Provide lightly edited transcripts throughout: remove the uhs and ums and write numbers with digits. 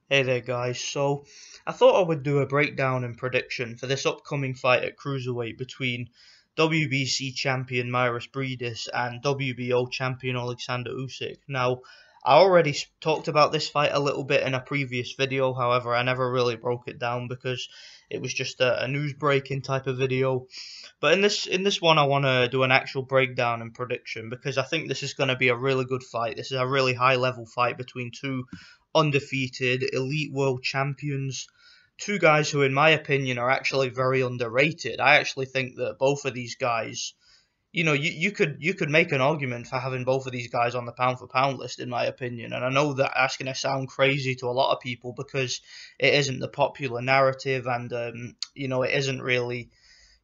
Hey there guys, so I thought I would do a breakdown and prediction for this upcoming fight at Cruiserweight between WBC champion Mairis Briedis and WBO champion Oleksandr Usyk. Now, I already talked about this fight a little bit in a previous video, however I never really broke it down because it was just a news breaking type of video. But in this one I want to do an actual breakdown and prediction because I think this is going to be a really good fight. This is a really high level fight between two undefeated elite world champions, two guys who in my opinion are actually very underrated. I actually think that both of these guys, you could make an argument for having both of these guys on the pound for pound list in my opinion. And I know that that's going to sound crazy to a lot of people because it isn't the popular narrative, and it isn't really,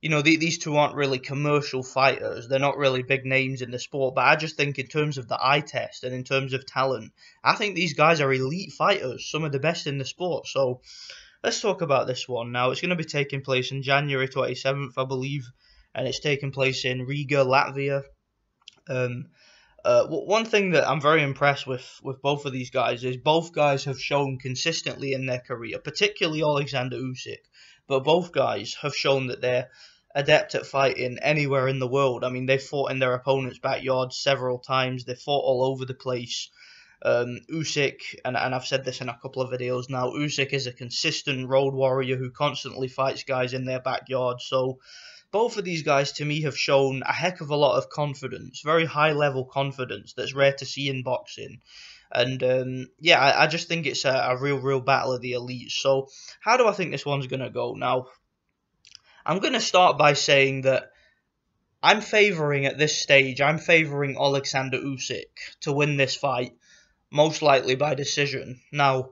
these two aren't really commercial fighters. They're not really big names in the sport. But I just think in terms of the eye test and in terms of talent, I think these guys are elite fighters, some of the best in the sport. So let's talk about this one now. It's going to be taking place on January 27th, I believe, and it's taking place in Riga, Latvia. One thing that I'm very impressed with both of these guys is both guys have shown consistently in their career, particularly Oleksandr Usyk, but both guys have shown that they're adept at fighting anywhere in the world. I mean, they've fought in their opponent's backyard several times. They've fought all over the place. Usyk, and I've said this in a couple of videos now, Usyk is a consistent road warrior who constantly fights guys in their backyard. So both of these guys, to me, have shown a heck of a lot of confidence, very high-level confidence that's rare to see in boxing. And yeah, I just think it's a real battle of the elites. So how do I think this one's going to go? Now, I'm going to start by saying that I'm favouring at this stage, I'm favouring Oleksandr Usyk to win this fight, most likely by decision. Now,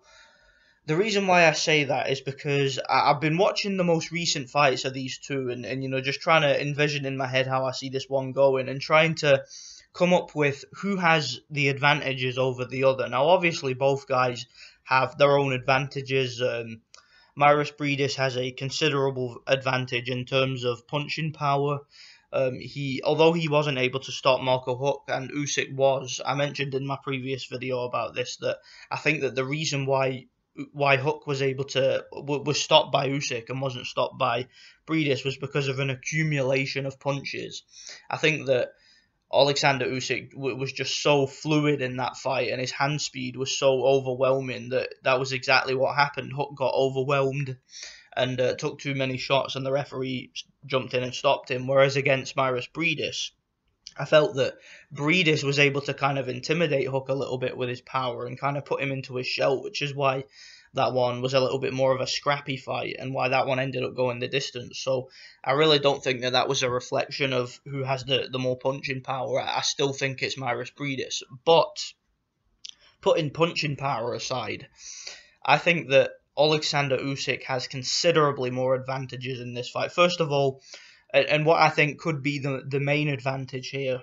the reason why I say that is because I've been watching the most recent fights of these two and just trying to envision in my head how I see this one going and trying to come up with who has the advantages over the other. Now, obviously, both guys have their own advantages. Mairis Briedis has a considerable advantage in terms of punching power. Although he wasn't able to stop Marco Huck and Usyk was, I mentioned in my previous video about this that I think that the reason why Huck was stopped by Usyk and wasn't stopped by Briedis was because of an accumulation of punches. I think that Oleksandr Usyk was just so fluid in that fight, and his hand speed was so overwhelming that was exactly what happened. Huck got overwhelmed and took too many shots, and the referee jumped in and stopped him. Whereas against Mairis Briedis, I felt that Briedis was able to kind of intimidate Huck a little bit with his power and kind of put him into his shell, which is why that one was a little bit more of a scrappy fight and why that one ended up going the distance. So I really don't think that was a reflection of who has the more punching power. I still think it's Mairis Briedis. But putting punching power aside, I think that Oleksandr Usyk has considerably more advantages in this fight. First of all, and what I think could be the main advantage here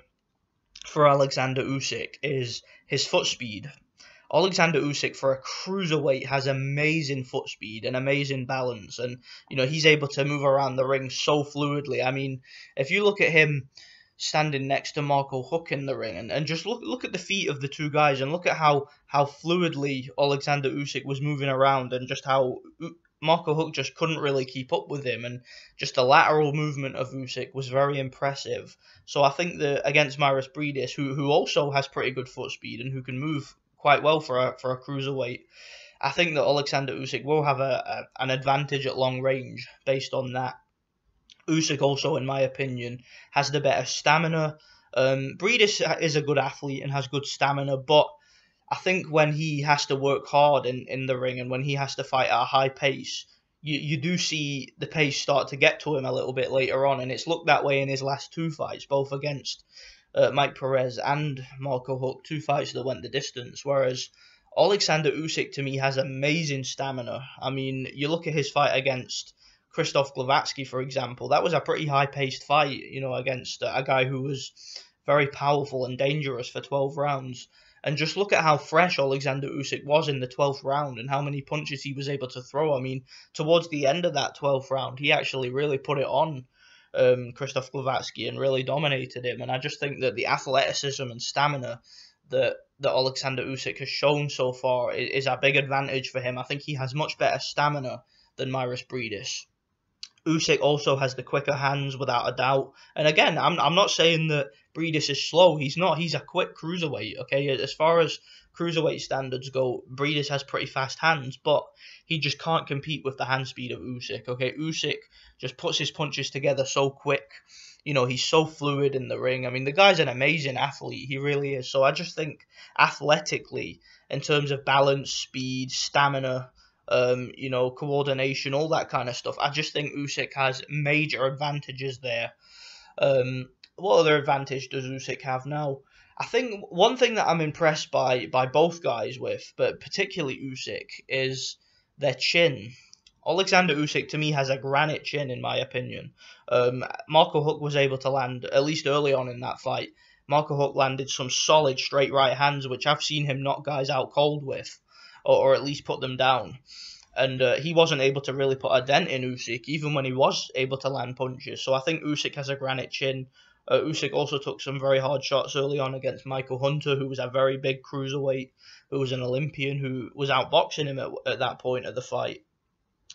for Oleksandr Usyk is his foot speed. Oleksandr Usyk, for a cruiserweight, has amazing foot speed and amazing balance, and he's able to move around the ring so fluidly. I mean, if you look at him standing next to Marco Huck in the ring, and just look at the feet of the two guys, and look at how fluidly Oleksandr Usyk was moving around, and just how Marco Huck just couldn't really keep up with him, and just the lateral movement of Usyk was very impressive. So I think that against Mairis Briedis, who also has pretty good foot speed and who can move quite well for a cruiserweight, I think that Oleksandr Usyk will have an advantage at long range based on that. Usyk also, in my opinion, has the better stamina. Briedis is a good athlete and has good stamina, but I think when he has to work hard in the ring and when he has to fight at a high pace, you do see the pace start to get to him a little bit later on, and it's looked that way in his last two fights, both against Mike Perez and Marco Huck, two fights that went the distance, whereas Oleksandr Usyk, to me, has amazing stamina. I mean, you look at his fight against Krzysztof Glowacki, for example, that was a pretty high-paced fight, against a guy who was very powerful and dangerous for 12 rounds. And just look at how fresh Oleksandr Usyk was in the 12th round and how many punches he was able to throw. I mean, towards the end of that 12th round, he actually really put it on Krzysztof Glowacki and really dominated him. And I just think that the athleticism and stamina that Oleksandr Usyk has shown so far is a big advantage for him. I think he has much better stamina than Mairis Briedis. Usyk also has the quicker hands without a doubt. And again, I'm not saying that Briedis is slow. He's not. He's a quick cruiserweight. Okay, as far as cruiserweight standards go, Briedis has pretty fast hands, but he just can't compete with the hand speed of Usyk. Okay, Usyk just puts his punches together so quick. You know, he's so fluid in the ring. I mean, the guy's an amazing athlete. He really is. So I just think athletically, in terms of balance, speed, stamina, you know, coordination, all that kind of stuff, I just think Usyk has major advantages there. What other advantage does Usyk have now? I think one thing that I'm impressed by both guys with, but particularly Usyk, is their chin. Oleksandr Usyk, to me, has a granite chin, in my opinion. Marco Huck was able to land, at least early on in that fight, Marco Huck landed some solid straight right hands, which I've seen him knock guys out cold with, or at least put them down. And he wasn't able to really put a dent in Usyk, even when he was able to land punches. So I think Usyk has a granite chin. Usyk also took some very hard shots early on against Michael Hunter, who was a very big cruiserweight, who was an Olympian, who was outboxing him at that point of the fight.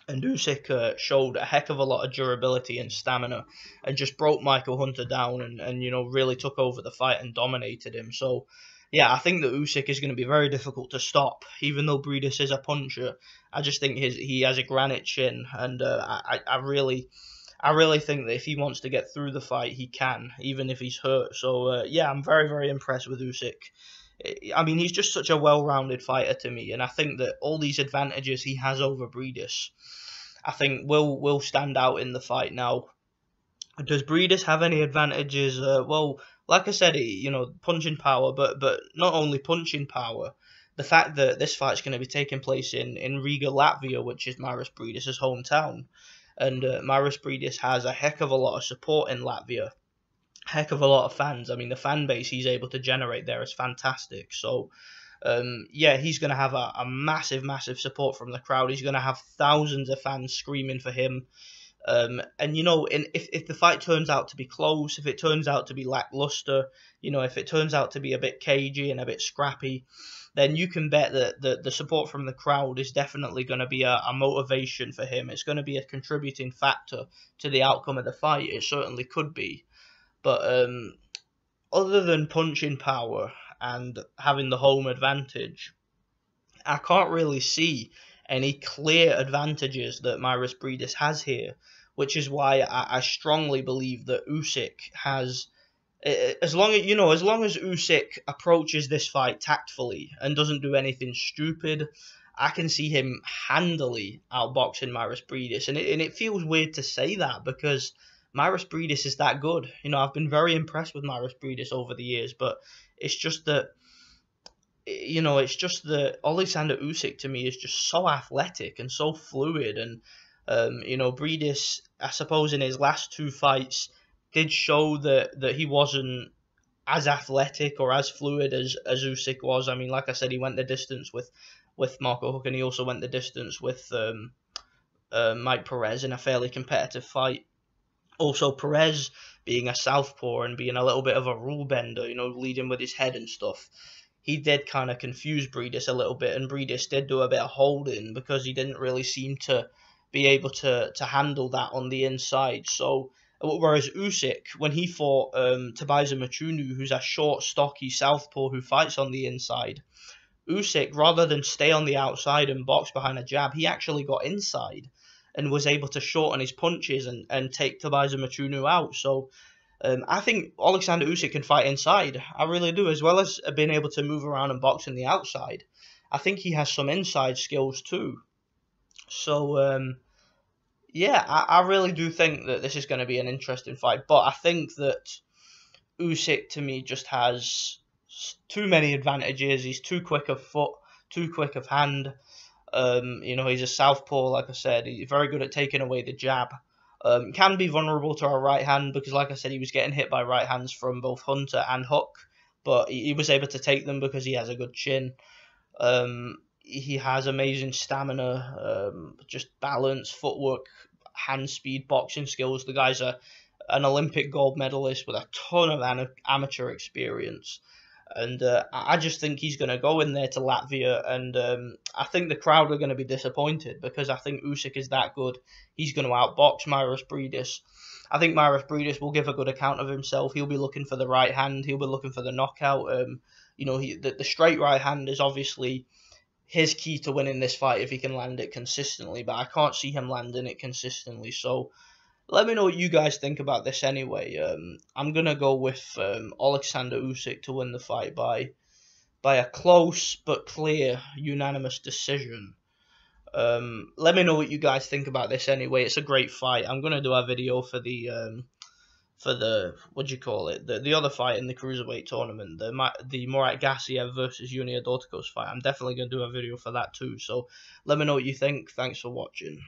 And Usyk showed a heck of a lot of durability and stamina and just broke Michael Hunter down and you know, really took over the fight and dominated him. So, yeah, I think that Usyk is going to be very difficult to stop, even though Briedis is a puncher. I just think he has a granite chin, and I really think that if he wants to get through the fight, he can, even if he's hurt. So, yeah, I'm very, very impressed with Usyk. I mean, he's just such a well-rounded fighter to me, and I think that all these advantages he has over Briedis, I think will stand out in the fight. Now, does Briedis have any advantages? Well, like I said, you know, punching power, but not only punching power, the fact that this fight's going to be taking place in Riga, Latvia, which is Mairis Briedis' hometown, and Mairis Briedis has a heck of a lot of support in Latvia. Heck of a lot of fans. I mean, the fan base he's able to generate there is fantastic. So, yeah, he's going to have a massive, massive support from the crowd. He's going to have thousands of fans screaming for him. And, you know, if the fight turns out to be close, if it turns out to be lackluster, you know, if it turns out to be a bit cagey and a bit scrappy, then you can bet that the support from the crowd is definitely going to be a motivation for him. It's going to be a contributing factor to the outcome of the fight. It certainly could be. But other than punching power and having the home advantage, I can't really see any clear advantages that Mairis Briedis has here, which is why I strongly believe that Usyk has, as long as Usyk approaches this fight tactfully and doesn't do anything stupid, I can see him handily outboxing Mairis Briedis, and it feels weird to say that because Mairis Briedis is that good. You know, I've been very impressed with Mairis Briedis over the years, but it's just that, you know, Oleksandr Usyk to me is just so athletic and so fluid, and you know, Briedis, I suppose in his last two fights, did show that he wasn't as athletic or as fluid as Usyk was. I mean, like I said, he went the distance with Marco Huck, and he also went the distance with Mike Perez in a fairly competitive fight. Also, Perez being a southpaw and being a little bit of a rule bender, you know, leading with his head and stuff, he did kind of confuse Briedis a little bit, and Briedis did do a bit of holding because he didn't really seem to be able to handle that on the inside. So, whereas Usyk, when he fought Thaibisa Mchunu, who's a short, stocky southpaw who fights on the inside, Usyk, rather than stay on the outside and box behind a jab, he actually got inside and was able to shorten his punches and take Thaibisa Mchunu out. So I think Oleksandr Usyk can fight inside. I really do, as well as being able to move around and box on the outside. I think he has some inside skills too. So, yeah, I really do think that this is going to be an interesting fight. But I think that Usyk, to me, just has too many advantages. He's too quick of foot, too quick of hand. You know, he's a southpaw, like I said. He's very good at taking away the jab. Can be vulnerable to a right hand because, like I said, he was getting hit by right hands from both Hunter and Huck, but he was able to take them because he has a good chin. He has amazing stamina, just balance, footwork, hand speed, boxing skills. The guy's an Olympic gold medalist with a ton of amateur experience. And I just think he's going to go in there to Latvia, and I think the crowd are going to be disappointed because I think Usyk is that good. He's going to outbox Mairis Briedis. I think Mairis Briedis will give a good account of himself. He'll be looking for the right hand. He'll be looking for the knockout. You know, the straight right hand is obviously his key to winning this fight if he can land it consistently, but I can't see him landing it consistently. So let me know what you guys think about this anyway. I'm going to go with Oleksandr Usyk to win the fight by a close but clear unanimous decision. Let me know what you guys think about this anyway. It's a great fight. I'm going to do a video for the what do you call it? The other fight in the Cruiserweight tournament, the Murat Gassiev versus Junior Dorticos fight. I'm definitely going to do a video for that too. So let me know what you think. Thanks for watching.